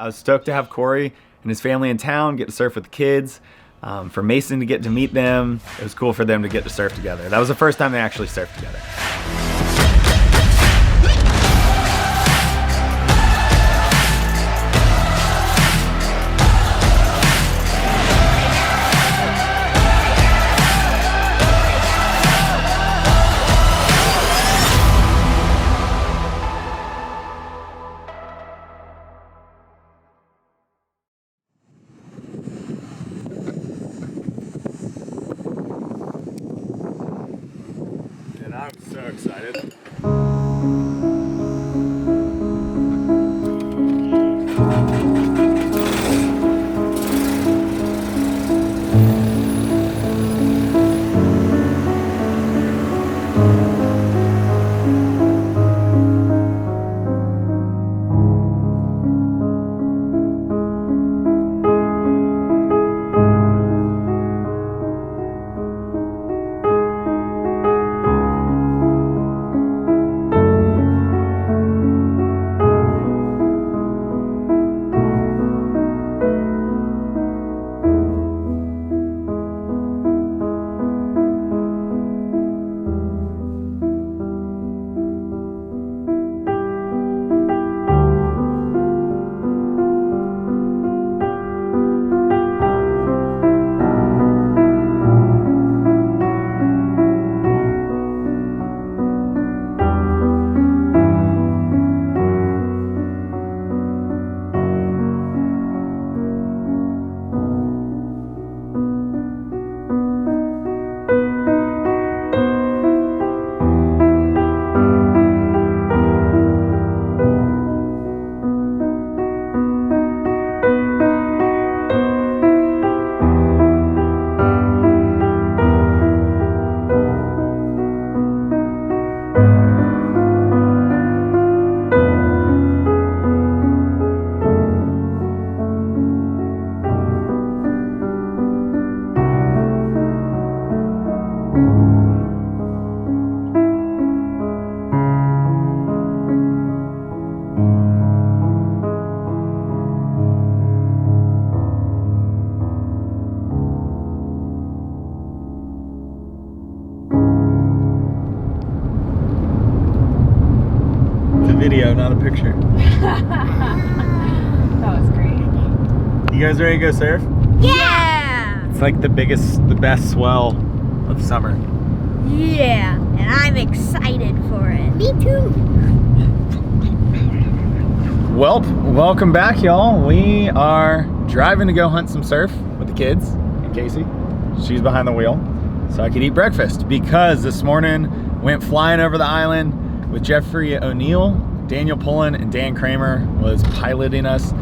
I was stoked to have Cory and his family in town, get to surf with the kids. For Mason to get to meet them, it was cool for them to get to surf together. That was the first time they actually surfed together. I'm so excited. Video, not a picture. That was great. You guys ready to go surf? Yeah! It's like the best swell of summer. Yeah, and I'm excited for it. Me too. Well, welcome back, y'all. We are driving to go hunt some surf with the kids and Casey. She's behind the wheel, so I could eat breakfast because this morning went flying over the island with Jeffrey O'Neill. Daniel Pullen and Dan Kramer was piloting us,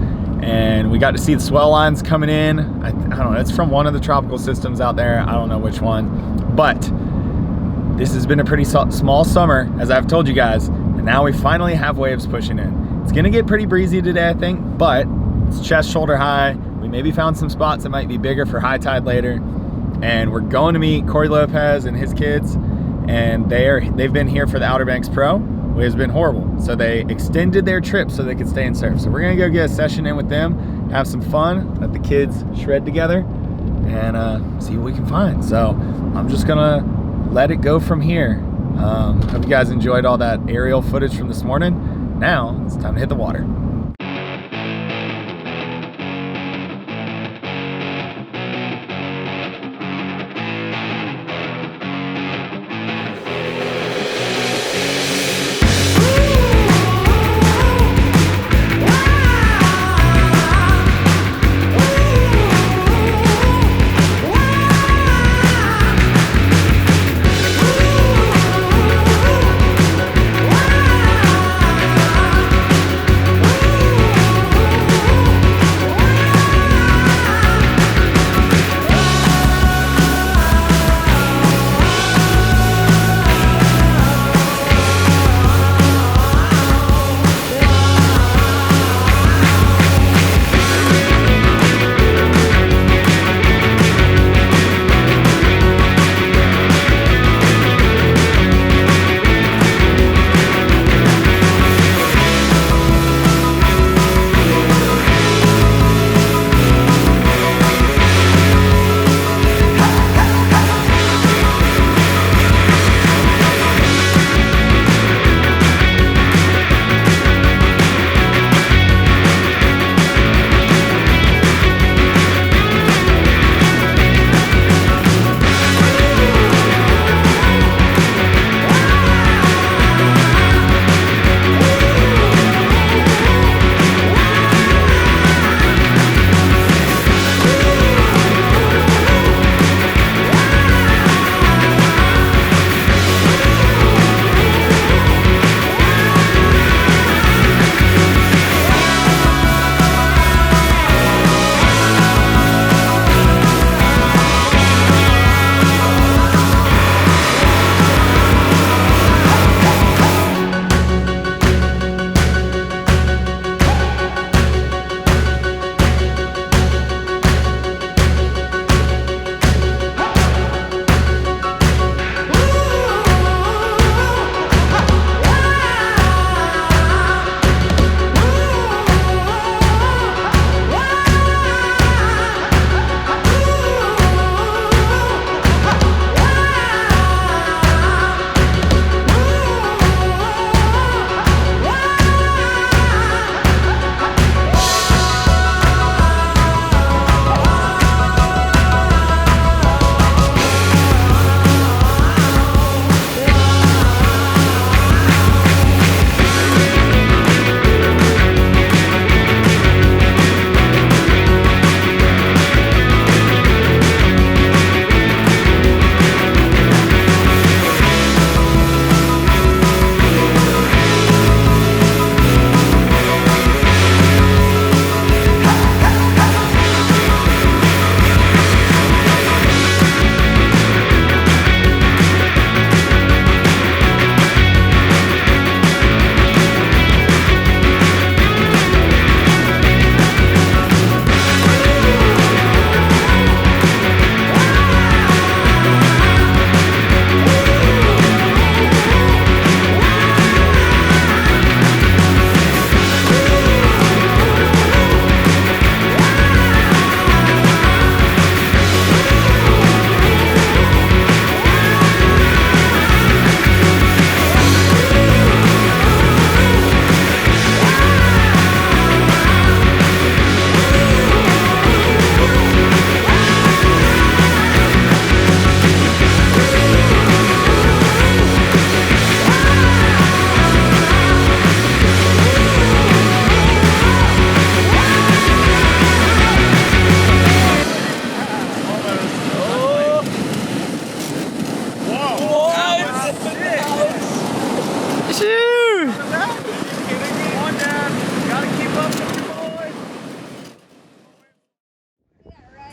and we got to see the swell lines coming in. I don't know, it's from one of the tropical systems out there. I don't know which one, but this has been a pretty small summer, as I've told you guys, and now we finally have waves pushing in. It's gonna get pretty breezy today, I think, but it's chest shoulder high. We maybe found some spots that might be bigger for high tide later, and we're going to meet Cory Lopez and his kids, and they've been here for the Outer Banks Pro, which has been horrible. So they extended their trip so they could stay and surf. So we're gonna go get a session in with them, have some fun, let the kids shred together, and see what we can find. So I'm just gonna let it go from here. Hope you guys enjoyed all that aerial footage from this morning. Now it's time to hit the water.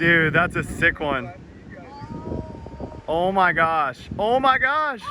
Dude, that's a sick one. Oh my gosh. Oh my gosh.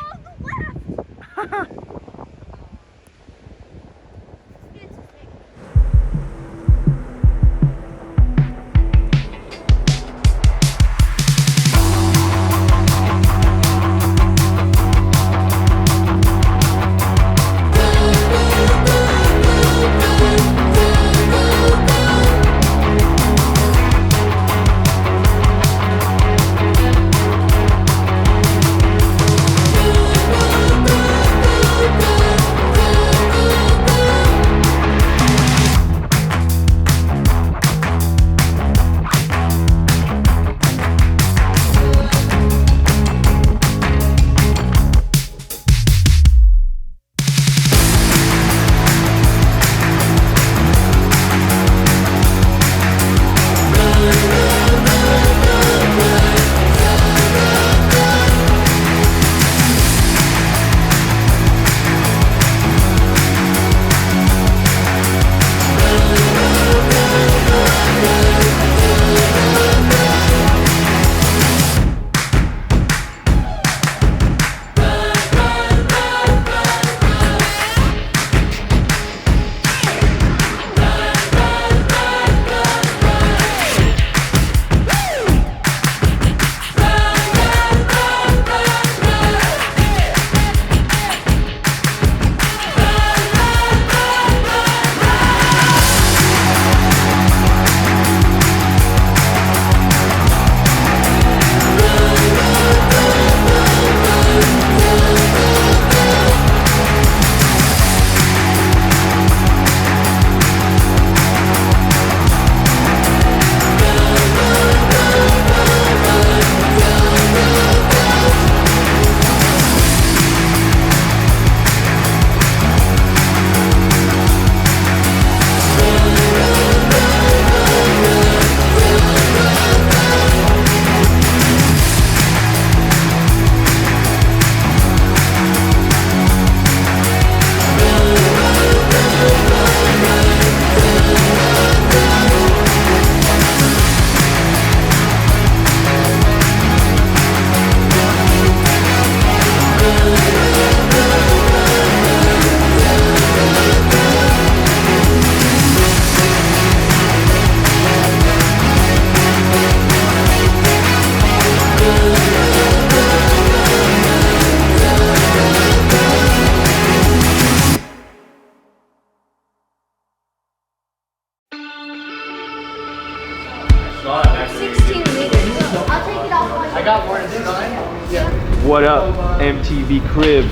Oh, the left. What up, MTV Cribs?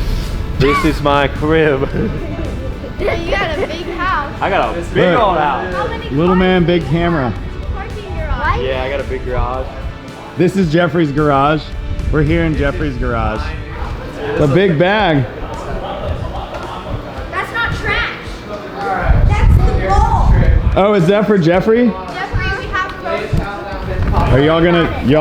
This is my crib. You got a big house. I got a big old house. How many Little man, big camera. parking garage? Yeah, I got a big garage. This is Jeffrey's garage. We're here in Jeffrey's garage. It's a big bag. That's not trash. That's the ball. Oh, is that for Jeffrey? Jeffrey, we have those. Are y'all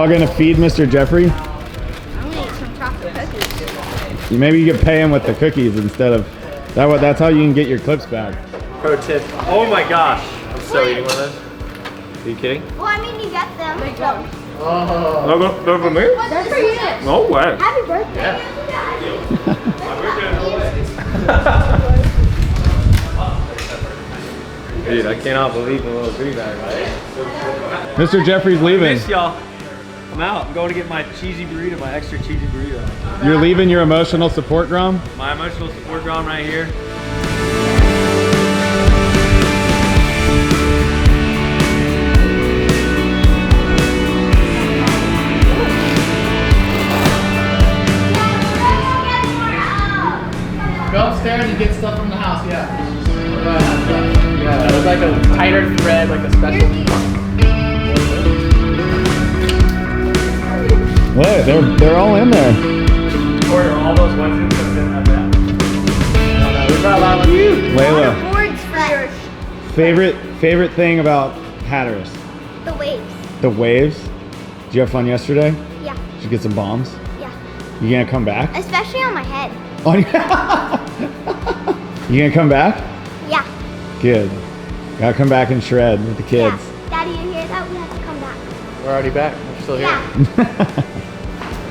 gonna feed Mr. Jeffrey? I'm gonna eat some chocolate cookies. Maybe you could pay him with the cookies instead of that. That's how you can get your clips back. Pro tip. Oh my gosh. I'm so eating one of those. Are you kidding? Well, I mean, you get them. No, they're for me? They're for you. No way. Happy birthday. Dude, I cannot believe the little goodie bag, right? Mr. Jeffrey's leaving. Miss y'all. I'm out. I'm going to get my cheesy burrito, my extra cheesy burrito. You're leaving your emotional support grom? My emotional support grom right here. Go upstairs and get stuff from the house, yeah. Yeah, it was like a tighter thread, like a special. Look, they're all in there. Or all those ones in like that. We brought a lot of Layla, Boards for favorite thing about Hatteras? the waves. The waves. Did you have fun yesterday? Yeah, Did you get some bombs? yeah. You gonna come back? Especially on my head. Oh, you gonna come back? Yeah. Good. Gotta come back and shred with the kids. Yeah. Daddy, you hear that? We have to come back. We're already back. We're still here.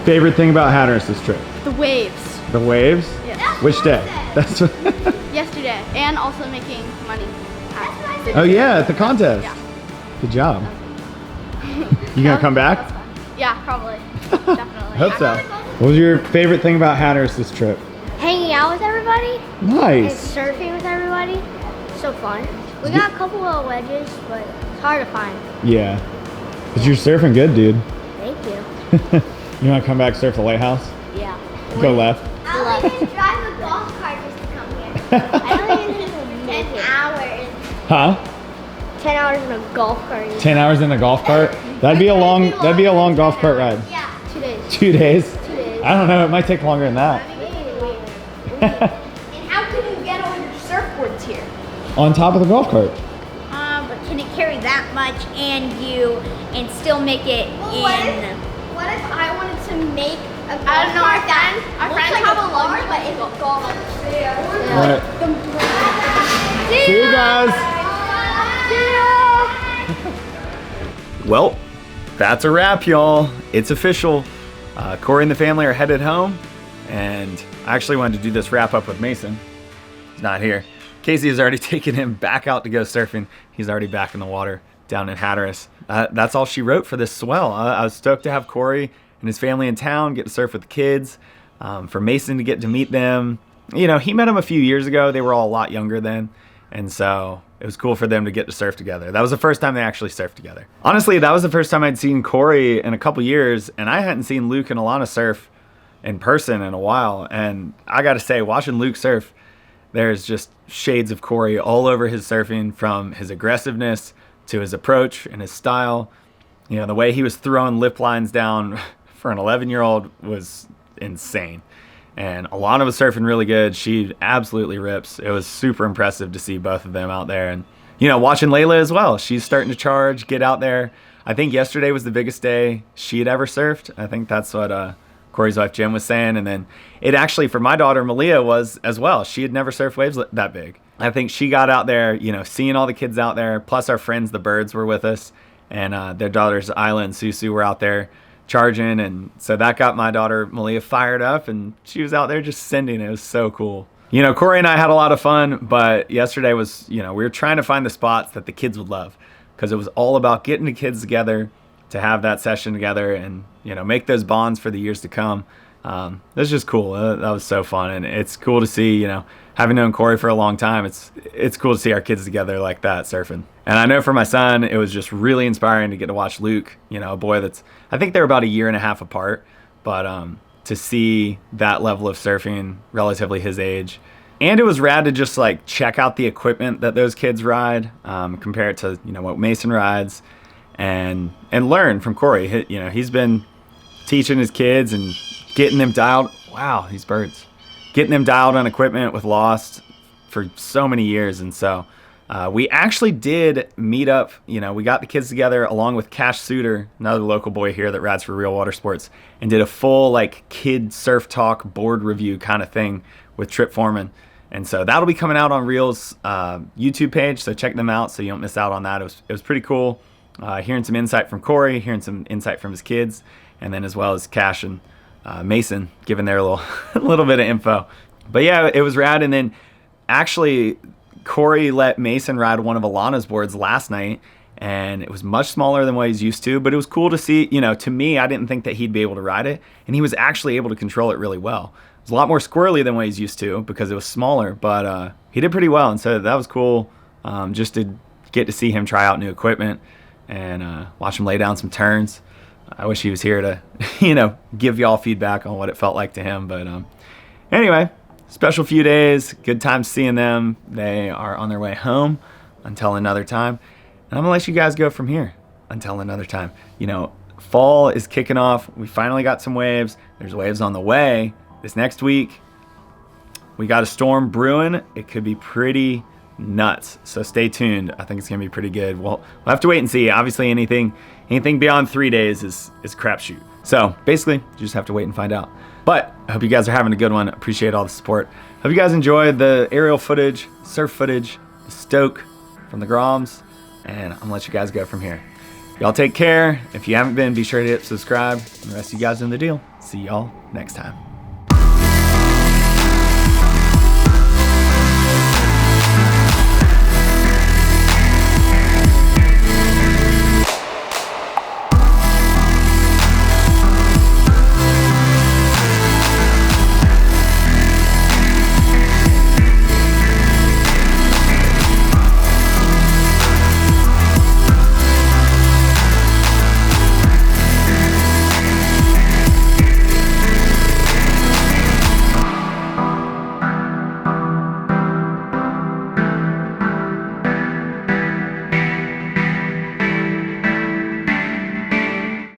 Favorite thing about Hatteras this trip? The waves. The waves? Yeah. Which day? That's what Yesterday. And also making money. Oh yeah, at the contest. Yeah. Good job. You gonna come back? That was fun. Yeah, probably. Definitely. Hope so. What was your favorite thing about Hatteras this trip? Hanging out with everybody and Nice. surfing with everybody. So fun. We got a couple of wedges, but it's hard to find. Yeah. But you're surfing good, dude. Thank you. You wanna come back surf the lighthouse? Yeah. Go left. I'll even drive a golf cart just to come here. I don't even think 10 hours. Huh? 10 hours in a golf cart. 10 hours in a golf cart? That'd be a long golf cart ride. Yeah. 2 days. 2 days? 2 days. I don't know, it might take longer than that. And how can you get all your surfboards here? On top of the golf cart. But can it carry that much and still make it What if I wanted to make a golf I don't know, our friends have a bar, but it's a golf. Alright. See you guys. Well, that's a wrap, y'all. It's official. Cory and the family are headed home, and I actually wanted to do this wrap up with Mason. He's not here. Casey has already taken him back out to go surfing. He's already back in the water down in Hatteras. That's all she wrote for this swell. I was stoked to have Cory and his family in town, get to surf with the kids, for Mason to get to meet them. You know, he met them a few years ago. They were all a lot younger then, and so it was cool for them to get to surf together. That was the first time they actually surfed together. Honestly, that was the first time I'd seen Cory in a couple years, and I hadn't seen Luke and Alana surf in person in a while. And I gotta say, watching Luke surf, there's just shades of Cory all over his surfing, from his aggressiveness to his approach and his style. You know, the way he was throwing lip lines down for an 11-year-old was insane. And Alana was surfing really good. She absolutely rips. It was super impressive to see both of them out there. And, you know, watching Layla as well. She's starting to charge, get out there. I think yesterday was the biggest day she had ever surfed. I think that's what Cory's wife Jen was saying. And then it actually, for my daughter Malia, was as well. She had never surfed waves that big. I think she got out there, you know, seeing all the kids out there, plus our friends, the birds, were with us. And their daughters, Isla and Susu, were out there charging, and so that got my daughter Malia fired up, and she was out there just sending. It was so cool. You know, Cory and I had a lot of fun, but yesterday was, you know, we were trying to find the spots that the kids would love, because it was all about getting the kids together to have that session together and, you know, make those bonds for the years to come. It was just cool. That was so fun, and it's cool to see, you know, having known Cory for a long time, it's cool to see our kids together like that surfing. And I know for my son, it was just really inspiring to get to watch Luke, you know, a boy that's, I think they're about a year and a half apart, but to see that level of surfing relatively his age. And it was rad to just like check out the equipment that those kids ride, compare it to, you know, what Mason rides, and learn from Cory. You know, he's been teaching his kids and getting them dialed. Wow, these birds. Getting them dialed on equipment with Lost for so many years. And so we actually did meet up. You know, we got the kids together along with Cash Suter, another local boy here that rides for Real Water Sports, and did a full like kid surf talk board review kind of thing with Trip Foreman. And so that'll be coming out on Real's YouTube page, so check them out so you don't miss out on that. It was pretty cool hearing some insight from Cory, hearing some insight from his kids, and then as well as Cash and Mason giving their little bit of info. But yeah, it was rad. And then actually Cory let Mason ride one of Alana's boards last night, and it was much smaller than what he's used to, but it was cool to see. You know, to me, I didn't think that he'd be able to ride it, and he was actually able to control it really well. It was a lot more squirrely than what he's used to because it was smaller, but he did pretty well, and so that was cool, just to get to see him try out new equipment and watch him lay down some turns. I wish he was here to, you know, give y'all feedback on what it felt like to him. But anyway, special few days, good time seeing them. They are on their way home until another time. And I'm going to let you guys go from here until another time. You know, fall is kicking off. We finally got some waves. There's waves on the way. This next week, we got a storm brewing. It could be pretty nuts, so stay tuned. I think it's gonna be pretty good. We'll have to wait and see. Obviously anything beyond 3 days is crapshoot, so basically you just have to wait and find out. But I hope you guys are having a good one. Appreciate all the support. Hope you guys enjoyed the aerial footage, surf footage, the stoke from the Groms, and I'm gonna let you guys go from here. Y'all take care. If you haven't been, be sure to hit subscribe. And the rest of you guys in the deal. See y'all next time.